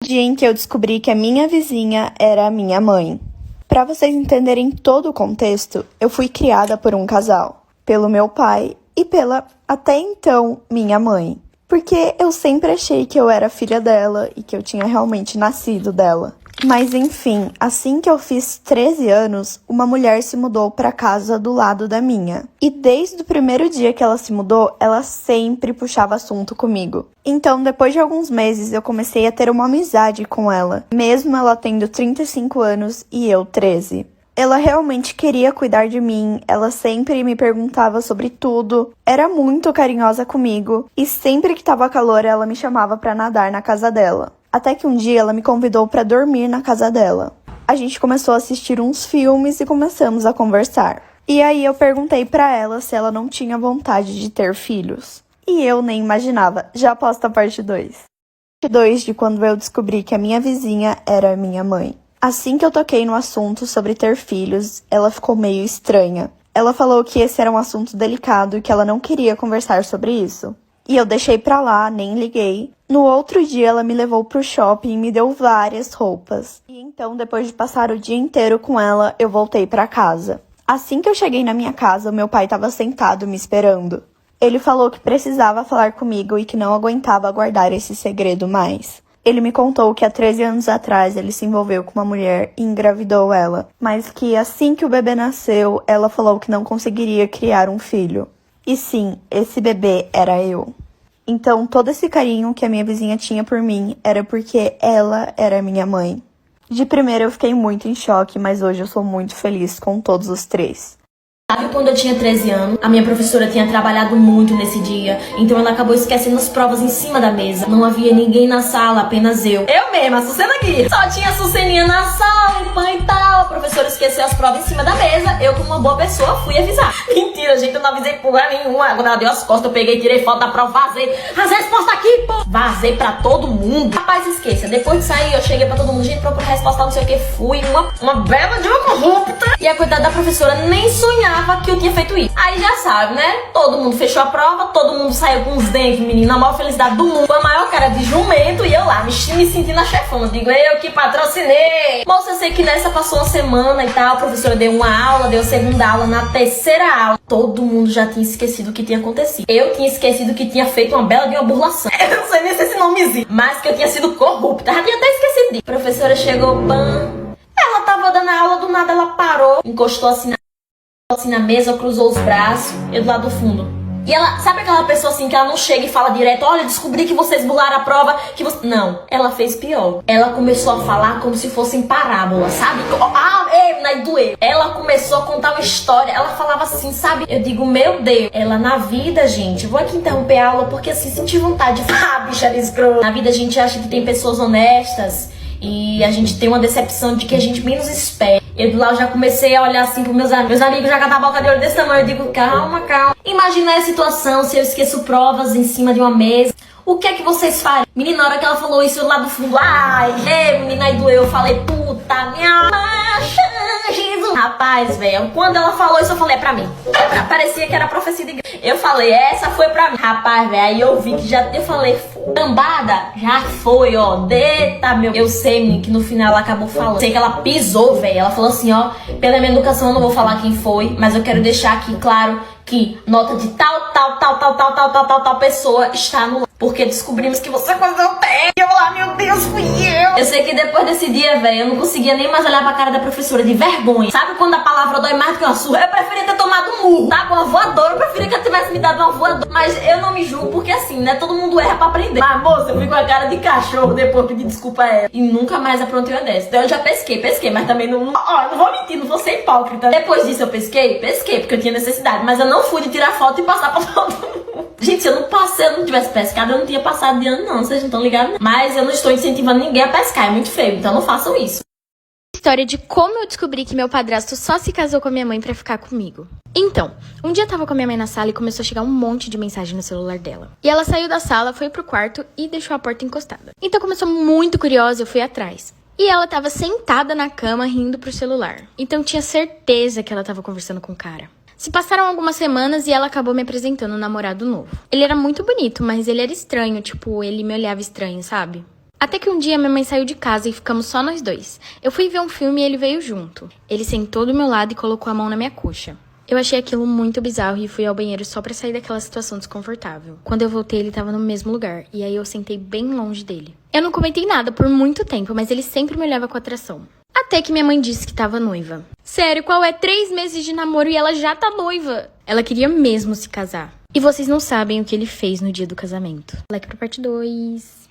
Dia em que eu descobri que a minha vizinha era a minha mãe. Para vocês entenderem todo o contexto, eu fui criada por um casal, pelo meu pai e pela, até então, minha mãe. Porque eu sempre achei que eu era filha dela e que eu tinha realmente nascido dela. Mas enfim, assim que eu fiz 13 anos, uma mulher se mudou para casa do lado da minha. E desde o primeiro dia que ela se mudou, ela sempre puxava assunto comigo. Então, depois de alguns meses, eu comecei a ter uma amizade com ela, mesmo ela tendo 35 anos e eu 13. Ela realmente queria cuidar de mim, ela sempre me perguntava sobre tudo, era muito carinhosa comigo e sempre que tava calor ela me chamava para nadar na casa dela. Até que um dia ela me convidou para dormir na casa dela. A gente começou a assistir uns filmes e começamos a conversar. E aí eu perguntei para ela se ela não tinha vontade de ter filhos. E eu nem imaginava, já posta a parte 2. Parte 2 de quando eu descobri que a minha vizinha era a minha mãe. Assim que eu toquei no assunto sobre ter filhos, ela ficou meio estranha. Ela falou que esse era um assunto delicado e que ela não queria conversar sobre isso. E eu deixei pra lá, nem liguei. No outro dia, ela me levou pro shopping e me deu várias roupas. E então, depois de passar o dia inteiro com ela, eu voltei pra casa. Assim que eu cheguei na minha casa, meu pai estava sentado me esperando. Ele falou que precisava falar comigo e que não aguentava guardar esse segredo mais. Ele me contou que há 13 anos atrás ele se envolveu com uma mulher e engravidou ela, mas que assim que o bebê nasceu, ela falou que não conseguiria criar um filho. E sim, esse bebê era eu. Então, todo esse carinho que a minha vizinha tinha por mim era porque ela era minha mãe. De primeira eu fiquei muito em choque, mas hoje eu sou muito feliz com todos os três. Sabe quando eu tinha 13 anos, a minha professora tinha trabalhado muito nesse dia, então ela acabou esquecendo as provas em cima da mesa. Não havia ninguém na sala, apenas eu. Eu mesma, a Sucena aqui. Só tinha a Suceninha na sala, e tal. A professora esqueceu as provas em cima da mesa, eu como uma boa pessoa fui avisar. Mentira, gente, eu não avisei porra nenhuma. Quando ela deu as costas, eu peguei, tirei foto da prova, vazei. As respostas aqui, pô. Vazei pra todo mundo. Rapaz, esqueça, depois de sair, eu cheguei pra todo mundo, gente, procura resposta, não sei o que. Fui uma bela de uma corrupta. E a coitada da professora nem sonhava que eu tinha feito isso. Aí já sabe, né? Todo mundo fechou a prova, todo mundo saiu com os dentes, menina, a maior felicidade do mundo, a maior cara de jumento, e eu lá, me sentindo a chefona. Digo, eu que patrocinei. Moça, eu sei que nessa passou uma semana e tal, a professora deu uma aula, deu a segunda aula, na terceira aula, todo mundo já tinha esquecido o que tinha acontecido. Eu tinha esquecido que tinha feito uma bela de uma burlação. Eu não sei nem se esse nome existe, mas que eu tinha sido corrupta, já tinha até esquecido disso. A professora chegou, ela tava dando a aula, do nada ela parou, encostou assim na mesa, cruzou os braços, eu do lado do fundo. E ela, sabe aquela pessoa assim que ela não chega e fala direto, olha, descobri que vocês burlaram a prova, que você... Não, ela fez pior. Ela começou a falar como se fossem parábolas, sabe? Doeu. Ela começou a contar uma história, ela falava assim, sabe? Eu digo, meu Deus, ela na vida, gente, vou aqui interromper a aula porque assim, senti vontade. Bicha de escroto. Na vida a gente acha que tem pessoas honestas e a gente tem uma decepção de que a gente menos espera. Eu do lado já comecei a olhar assim pros meus amigos. Meus amigos já com a boca de olho desse tamanho. Eu digo, calma. Imagina a situação se eu esqueço provas em cima de uma mesa. O que é que vocês fazem? Menina, na hora que ela falou isso lá do fundo, menina, aí doeu. Eu falei, puta, minha Jesus. Rapaz, velho, quando ela falou isso, eu falei, é pra mim. Parecia que era profecia de igreja. Eu falei, essa foi pra mim. Rapaz, velho, aí eu vi que já... Eu falei, cambada, já foi, ó. Deta, meu... Eu sei, menino, que no final ela acabou falando. Sei que ela pisou, velho. Ela falou assim, ó, pela minha educação eu não vou falar quem foi, mas eu quero deixar aqui claro que nota de tal pessoa está no... Porque descobrimos que você fazia o teste. Eu lá, meu Deus, fui eu. Eu sei que depois desse dia, velho, eu não conseguia nem mais olhar pra cara da professora de vergonha. Sabe quando a palavra dói mais do que uma surra? Eu preferia ter tomado um murro, tá? Uma voadora, eu preferia que ela tivesse me dado uma voadora. Mas eu não me julgo porque assim, né? Todo mundo erra pra aprender. Mas, moça, eu fui com a cara de cachorro depois pedi desculpa a ela. E nunca mais aprontei uma dessa. Então eu já pesquei, mas também não... Ó, não vou mentir, não vou ser hipócrita. Depois disso eu pesquei, porque eu tinha necessidade. Mas eu não fui de tirar foto e passar pra todo mundo. Gente, se eu não tivesse pescado, eu não tinha passado de ano, não. Vocês não estão ligados, não. Mas eu não estou incentivando ninguém a pescar. É muito feio, então não façam isso. História de como eu descobri que meu padrasto só se casou com a minha mãe pra ficar comigo. Então, um dia eu tava com a minha mãe na sala e começou a chegar um monte de mensagem no celular dela. E ela saiu da sala, foi pro quarto e deixou a porta encostada. Então, como eu sou muito curiosa, eu fui atrás. E ela tava sentada na cama rindo pro celular. Então, tinha certeza que ela tava conversando com o cara. Se passaram algumas semanas e ela acabou me apresentando um namorado novo. Ele era muito bonito, mas ele era estranho, tipo, ele me olhava estranho, sabe? Até que um dia minha mãe saiu de casa e ficamos só nós dois. Eu fui ver um filme e ele veio junto. Ele sentou do meu lado e colocou a mão na minha coxa. Eu achei aquilo muito bizarro e fui ao banheiro só pra sair daquela situação desconfortável. Quando eu voltei, ele tava no mesmo lugar, e aí eu sentei bem longe dele. Eu não comentei nada por muito tempo, mas ele sempre me olhava com atração. Até que minha mãe disse que tava noiva. Sério, qual é 3 meses de namoro e ela já tá noiva? Ela queria mesmo se casar. E vocês não sabem o que ele fez no dia do casamento. Like pra parte 2.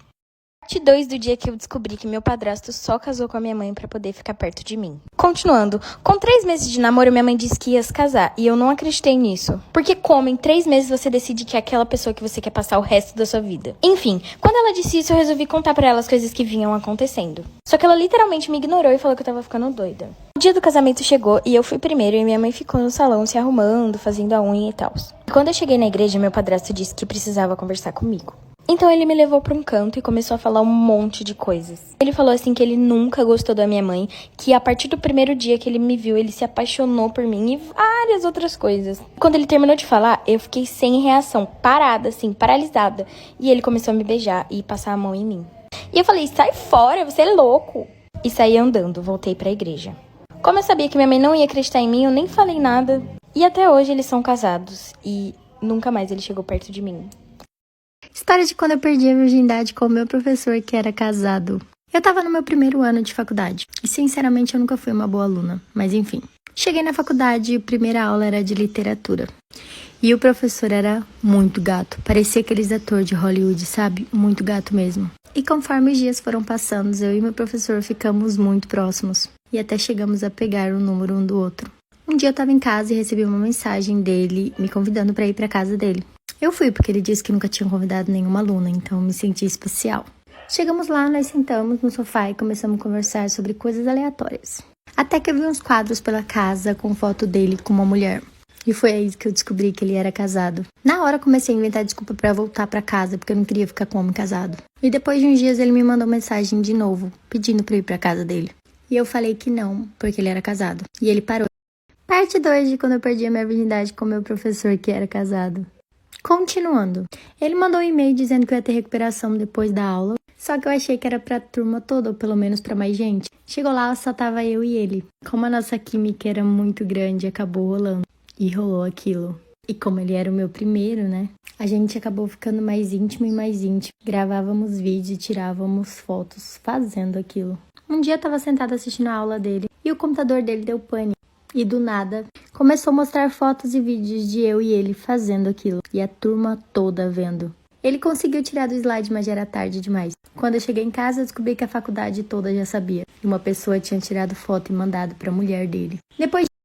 Parte 2 do dia que eu descobri que meu padrasto só casou com a minha mãe pra poder ficar perto de mim. Continuando, com 3 meses de namoro, minha mãe disse que ia se casar, e eu não acreditei nisso. Porque como em 3 meses você decide que é aquela pessoa que você quer passar o resto da sua vida? Enfim, quando ela disse isso, eu resolvi contar pra ela as coisas que vinham acontecendo. Só que ela literalmente me ignorou e falou que eu tava ficando doida. O dia do casamento chegou e eu fui primeiro, e minha mãe ficou no salão se arrumando, fazendo a unha e tal. Quando eu cheguei na igreja, meu padrasto disse que precisava conversar comigo. Então ele me levou pra um canto e começou a falar um monte de coisas. Ele falou assim que ele nunca gostou da minha mãe, que a partir do primeiro dia que ele me viu, ele se apaixonou por mim e várias outras coisas. Quando ele terminou de falar, eu fiquei sem reação, parada assim, paralisada. E ele começou a me beijar e passar a mão em mim. E eu falei, sai fora, você é louco. E saí andando, voltei pra igreja. Como eu sabia que minha mãe não ia acreditar em mim, eu nem falei nada. E até hoje eles são casados e nunca mais ele chegou perto de mim. História de quando eu perdi a virgindade com o meu professor que era casado. Eu tava no meu primeiro ano de faculdade e sinceramente eu nunca fui uma boa aluna, mas enfim. Cheguei na faculdade e a primeira aula era de literatura. E o professor era muito gato, parecia aqueles atores de Hollywood, sabe? Muito gato mesmo. E conforme os dias foram passando, eu e meu professor ficamos muito próximos e até chegamos a pegar o número um do outro. Um dia eu tava em casa e recebi uma mensagem dele me convidando pra ir pra casa dele. Eu fui porque ele disse que nunca tinha convidado nenhuma aluna, então me senti especial. Chegamos lá, nós sentamos no sofá e começamos a conversar sobre coisas aleatórias. Até que eu vi uns quadros pela casa com foto dele com uma mulher. E foi aí que eu descobri que ele era casado. Na hora comecei a inventar desculpa pra voltar pra casa, porque eu não queria ficar com um homem casado. E depois de uns dias ele me mandou mensagem de novo, pedindo pra eu ir pra casa dele. E eu falei que não, porque ele era casado. E ele parou. Parte 2 de quando eu perdi a minha virgindade com meu professor que era casado. Continuando, ele mandou um e-mail dizendo que eu ia ter recuperação depois da aula, só que eu achei que era pra turma toda, ou pelo menos pra mais gente. Chegou lá, só tava eu e ele. Como a nossa química era muito grande, acabou rolando. E rolou aquilo. E como ele era o meu primeiro, né? A gente acabou ficando mais íntimo e mais íntimo. Gravávamos vídeos e tirávamos fotos fazendo aquilo. Um dia eu tava sentada assistindo a aula dele e o computador dele deu pane. E do nada, começou a mostrar fotos e vídeos de eu e ele fazendo aquilo. E a turma toda vendo. Ele conseguiu tirar do slide, mas já era tarde demais. Quando eu cheguei em casa, eu descobri que a faculdade toda já sabia. E uma pessoa tinha tirado foto e mandado pra mulher dele. Depois